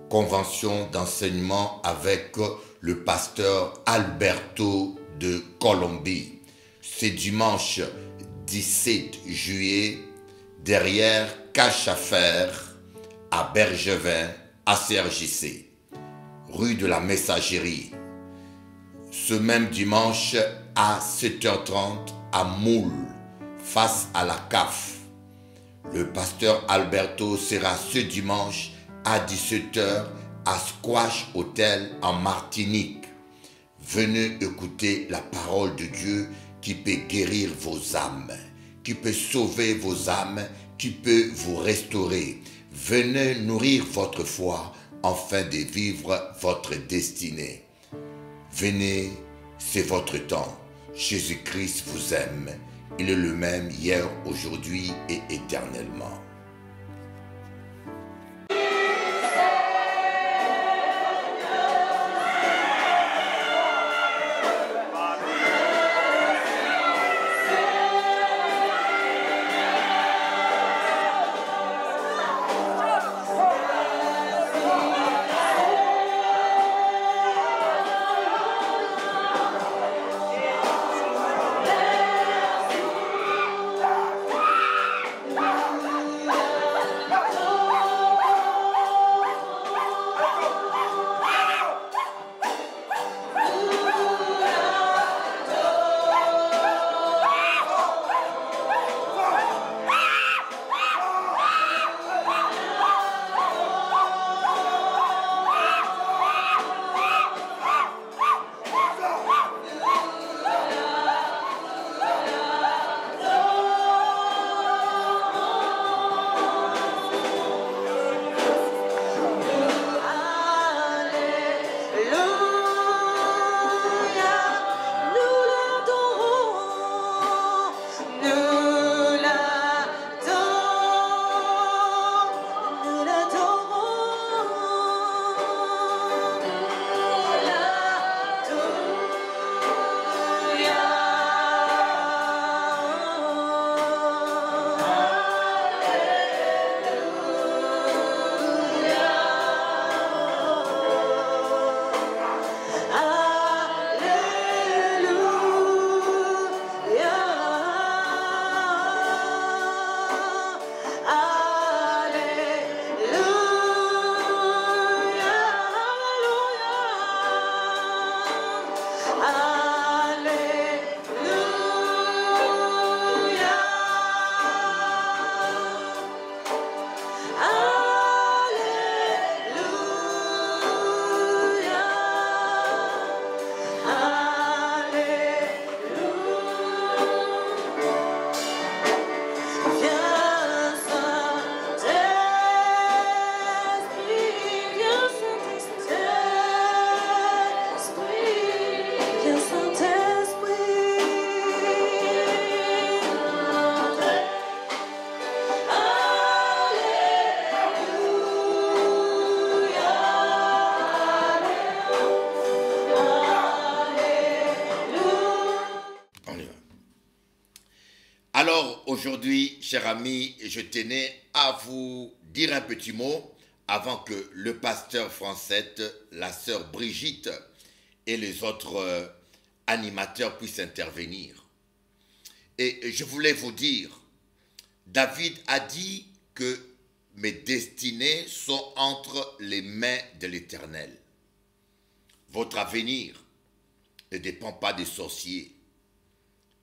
convention d'enseignement avec le pasteur Alberto de Colombie. C'est dimanche 17 juillet, derrière Cache à Faire, à Bergevin, à CRJC, rue de la Messagerie. Ce même dimanche à 7h30 à Moule, face à la CAF. Le pasteur Alberto sera ce dimanche à 17h à Squash Hotel en Martinique. Venez écouter la parole de Dieu qui peut guérir vos âmes, qui peut sauver vos âmes, qui peut vous restaurer. Venez nourrir votre foi afin de vivre votre destinée. Venez, c'est votre temps. Jésus-Christ vous aime. Il est le même hier, aujourd'hui et éternellement. Alors aujourd'hui, chers amis, je tenais à vous dire un petit mot avant que le pasteur Francette, la sœur Brigitte et les autres animateurs puissent intervenir. Et je voulais vous dire, David a dit que mes destinées sont entre les mains de l'Éternel. Votre avenir ne dépend pas des sorciers.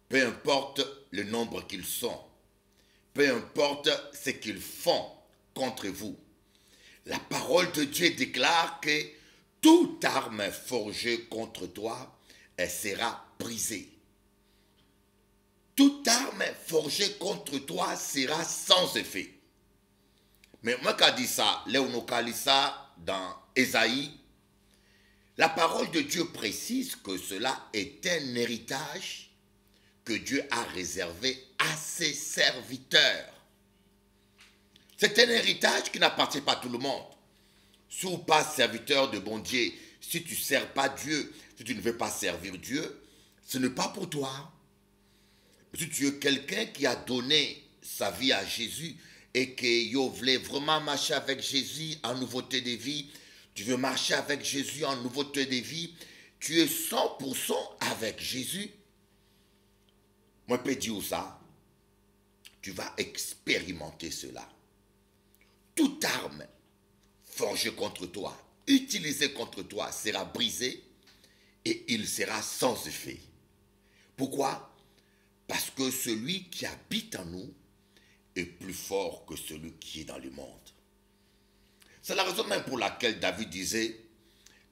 Peu importe le nombre qu'ils sont, peu importe ce qu'ils font contre vous. La parole de Dieu déclare que toute arme forgée contre toi, elle sera brisée. Toute arme forgée contre toi sera sans effet. Mais moi qui dit ça, Léonokalissa dans Ésaïe, la parole de Dieu précise que cela est un héritage que Dieu a réservé à ses serviteurs. C'est un héritage qui n'appartient pas à tout le monde. Si vous pas serviteur de bon Dieu, si tu ne sers pas Dieu, si tu ne veux pas servir Dieu, ce n'est pas pour toi. Si tu es quelqu'un qui a donné sa vie à Jésus et qui voulait vraiment marcher avec Jésus en nouveauté de vie, Tu veux marcher avec Jésus en nouveauté de vie. Tu es 100% avec Jésus. Moi, je peux dire ça. Tu vas expérimenter cela. Toute arme forgée contre toi, utilisée contre toi, sera brisée et il sera sans effet. Pourquoi? Parce que celui qui habite en nous est plus fort que celui qui est dans le monde. C'est la raison même pour laquelle David disait,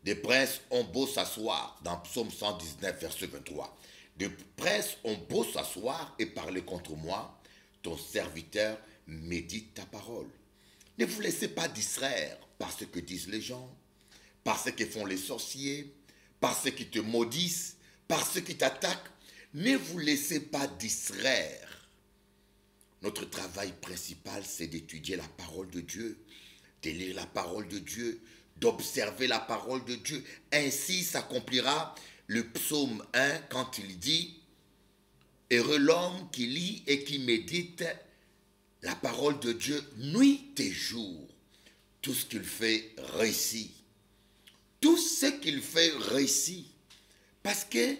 des princes ont beau s'asseoir, dans Psaume 119, verset 23, des princes ont beau s'asseoir et parler contre moi, ton serviteur médite ta parole. Ne vous laissez pas distraire par ce que disent les gens, par ce que font les sorciers, par ceux qui te maudissent, par ceux qui t'attaquent. Ne vous laissez pas distraire. Notre travail principal, c'est d'étudier la parole de Dieu, de lire la parole de Dieu, d'observer la parole de Dieu. Ainsi s'accomplira le psaume 1 quand il dit « Heureux l'homme qui lit et qui médite la parole de Dieu nuit et jour. Tout ce qu'il fait réussit. » Tout ce qu'il fait réussit. Parce que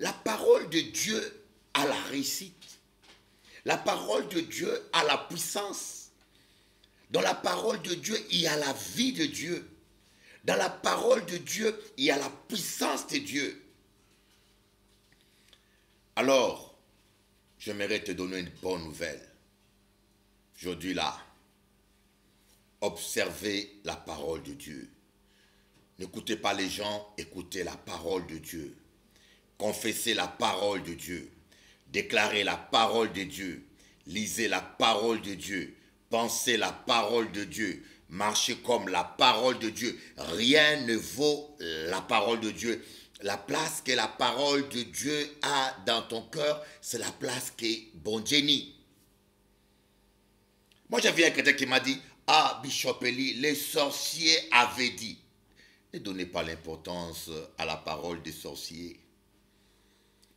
la parole de Dieu a la réussite. La parole de Dieu a la puissance. Dans la parole de Dieu, il y a la vie de Dieu. Dans la parole de Dieu, il y a la puissance de Dieu. Alors, j'aimerais te donner une bonne nouvelle. Aujourd'hui là, observez la parole de Dieu. N'écoutez pas les gens, écoutez la parole de Dieu. Confessez la parole de Dieu. Déclarez la parole de Dieu. Lisez la parole de Dieu. Pensez la parole de Dieu. Marchez comme la parole de Dieu. Rien ne vaut la parole de Dieu. La place que la parole de Dieu a dans ton cœur, c'est la place qu'est bon Jenny. Moi, j'ai vu un chrétien qui m'a dit, « Ah, Bishop Eli, les sorciers avaient dit. » Ne donnez pas l'importance à la parole des sorciers.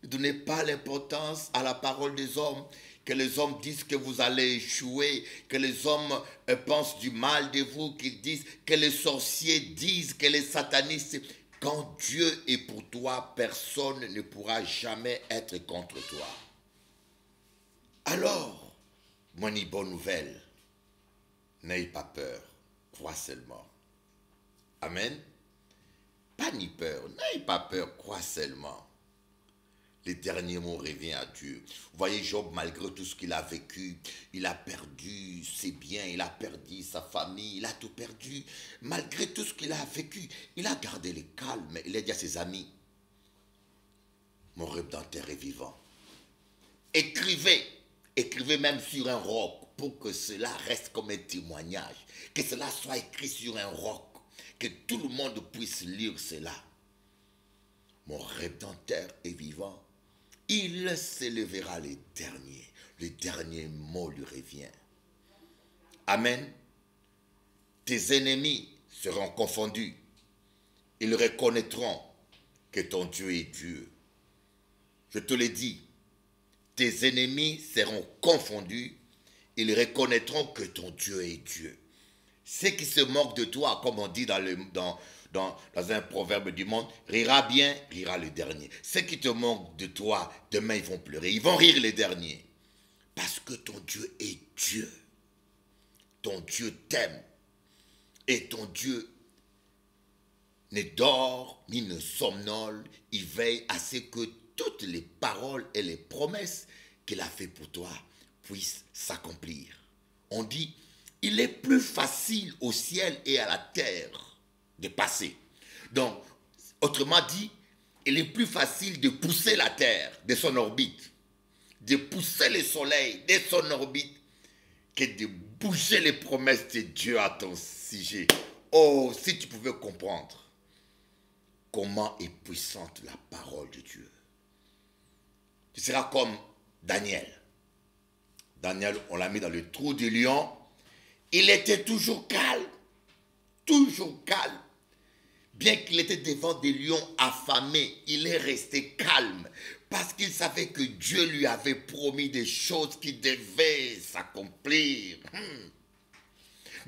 Ne donnez pas l'importance à la parole des hommes. Que les hommes disent que vous allez échouer, que les hommes pensent du mal de vous, qu'ils disent que les sorciers disent, que les satanistes. Quand Dieu est pour toi, personne ne pourra jamais être contre toi. Alors, moi, une bonne nouvelle. N'ayez pas peur, crois seulement. Amen. Pas ni peur, n'ayez pas peur, crois seulement. Les derniers mots reviennent à Dieu. Vous voyez Job, malgré tout ce qu'il a vécu, il a perdu ses biens, il a perdu sa famille, il a tout perdu. Malgré tout ce qu'il a vécu, il a gardé le calme. Il a dit à ses amis, mon Rédempteur est vivant. Écrivez même sur un roc pour que cela reste comme un témoignage. Que cela soit écrit sur un roc, que tout le monde puisse lire cela. Mon Rédempteur est vivant. Il s'élèvera le dernier mot lui revient. Amen. Tes ennemis seront confondus. Ils reconnaîtront que ton Dieu est Dieu. Je te le dis, tes ennemis seront confondus. Ils reconnaîtront que ton Dieu est Dieu. Ceux qui se moquent de toi, comme on dit dans un proverbe du monde, rira bien, rira le dernier. Ceux qui te moquent de toi, demain ils vont pleurer, ils vont rire les derniers. Parce que ton Dieu est Dieu. Ton Dieu t'aime. Et ton Dieu ne dort ni ne somnole. Il veille à ce que toutes les paroles et les promesses qu'il a fait pour toi puissent s'accomplir. On dit, il est plus facile au ciel et à la terre de passer. Donc, autrement dit, il est plus facile de pousser la terre de son orbite, de pousser le soleil de son orbite, que de bouger les promesses de Dieu à ton sujet. Oh, si tu pouvais comprendre comment est puissante la parole de Dieu. Tu seras comme Daniel. Daniel, on l'a mis dans le trou du lion. Il était toujours calme. Toujours calme. Bien qu'il était devant des lions affamés, il est resté calme. Parce qu'il savait que Dieu lui avait promis des choses qui devaient s'accomplir.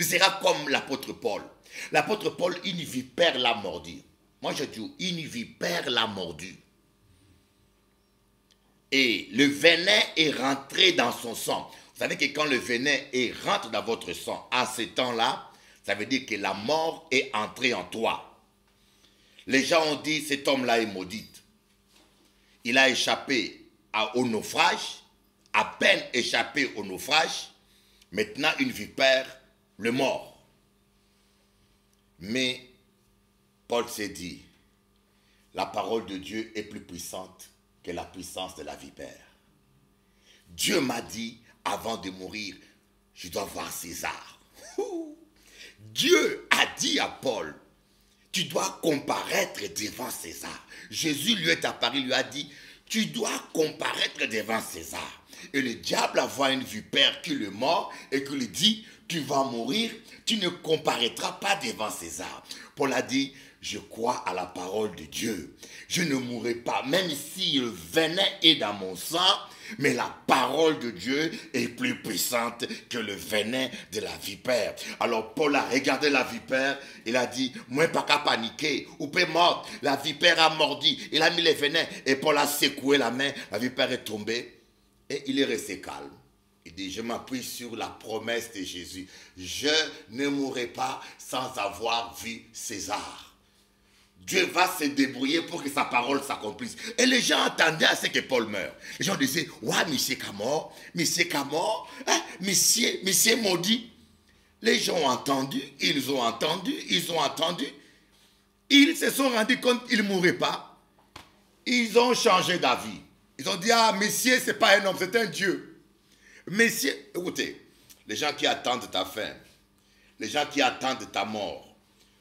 Tu seras comme l'apôtre Paul. L'apôtre Paul, une vipère l'a mordu. Moi, je dis, une vipère l'a mordu. Et le venin est rentré dans son sang. Vous savez que quand le venin rentre dans votre sang, à ce temps-là, ça veut dire que la mort est entrée en toi. Les gens ont dit, cet homme-là est maudit. Il a échappé au naufrage, à peine échappé au naufrage. Maintenant, une vipère le mord. Mais Paul s'est dit, la parole de Dieu est plus puissante que la puissance de la vipère. Dieu m'a dit, avant de mourir, je dois voir César. Dieu a dit à Paul, tu dois comparaître devant César. Jésus lui est apparu, lui a dit, tu dois comparaître devant César. Et le diable a vu une vipère qui le mord et qui lui dit, tu vas mourir, tu ne comparaîtras pas devant César. Paul a dit, je crois à la parole de Dieu. Je ne mourrai pas, même si le venin est dans mon sang, mais la parole de Dieu est plus puissante que le venin de la vipère. Alors Paul a regardé la vipère, il a dit, moi pas qu'à paniquer, ou peut mordre. La vipère a mordu, il a mis les venins, et Paul a secoué la main, la vipère est tombée, et il est resté calme. Il dit, je m'appuie sur la promesse de Jésus. Je ne mourrai pas sans avoir vu César. Dieu va se débrouiller pour que sa parole s'accomplisse. Et les gens attendaient à ce que Paul meure. Les gens disaient, ouais, monsieur Camor, hein, monsieur maudit. Les gens ont entendu, ils ont entendu. Ils se sont rendus compte qu'ils ne mourraient pas. Ils ont changé d'avis. Ils ont dit, ah, monsieur, ce n'est pas un homme, c'est un Dieu. Monsieur, écoutez, les gens qui attendent ta fin, les gens qui attendent ta mort,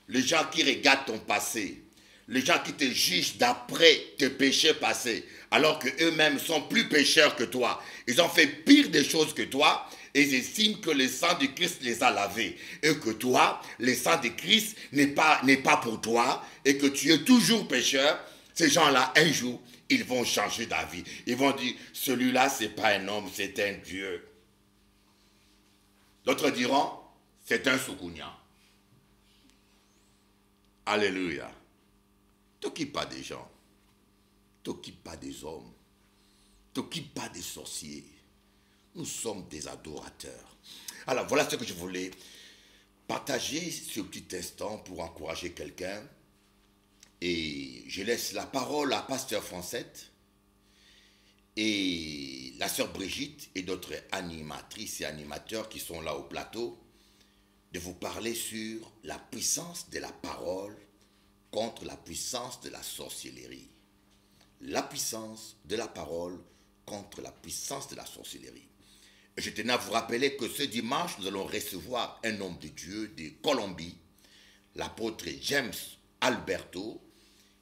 les gens qui regardent ton passé, les gens qui te jugent d'après tes péchés passés, alors qu'eux-mêmes sont plus pécheurs que toi. Ils ont fait pire des choses que toi, et ils estiment que le sang de Christ les a lavés. Et que toi, le sang de Christ n'est pas pour toi, et que tu es toujours pécheur. Ces gens-là, un jour, ils vont changer d'avis. Ils vont dire, celui-là, ce n'est pas un homme, c'est un Dieu. D'autres diront, c'est un Soukounian. Alléluia. T'occupe pas des gens, t'occupe pas des hommes, t'occupe pas des sorciers. Nous sommes des adorateurs. Alors voilà ce que je voulais partager ce petit instant pour encourager quelqu'un. Et je laisse la parole à Pasteur Francette et la sœur Brigitte et d'autres animatrices et animateurs qui sont là au plateau de vous parler sur la puissance de la parole contre la puissance de la sorcellerie. La puissance de la parole contre la puissance de la sorcellerie. Et je tenais à vous rappeler que ce dimanche, nous allons recevoir un homme de Dieu de Colombie, l'apôtre James Alberto,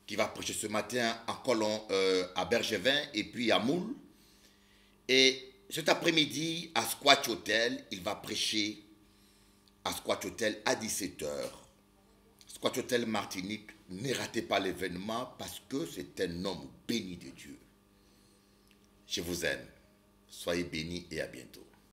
qui va prêcher ce matin à Bergevin et puis à Moule. Et cet après-midi, à Squatch Hotel, il va prêcher à Squatch Hotel à 17h. Squatch Hotel Martinique, ne ratez pas l'événement parce que c'est un homme béni de Dieu. Je vous aime. Soyez bénis et à bientôt.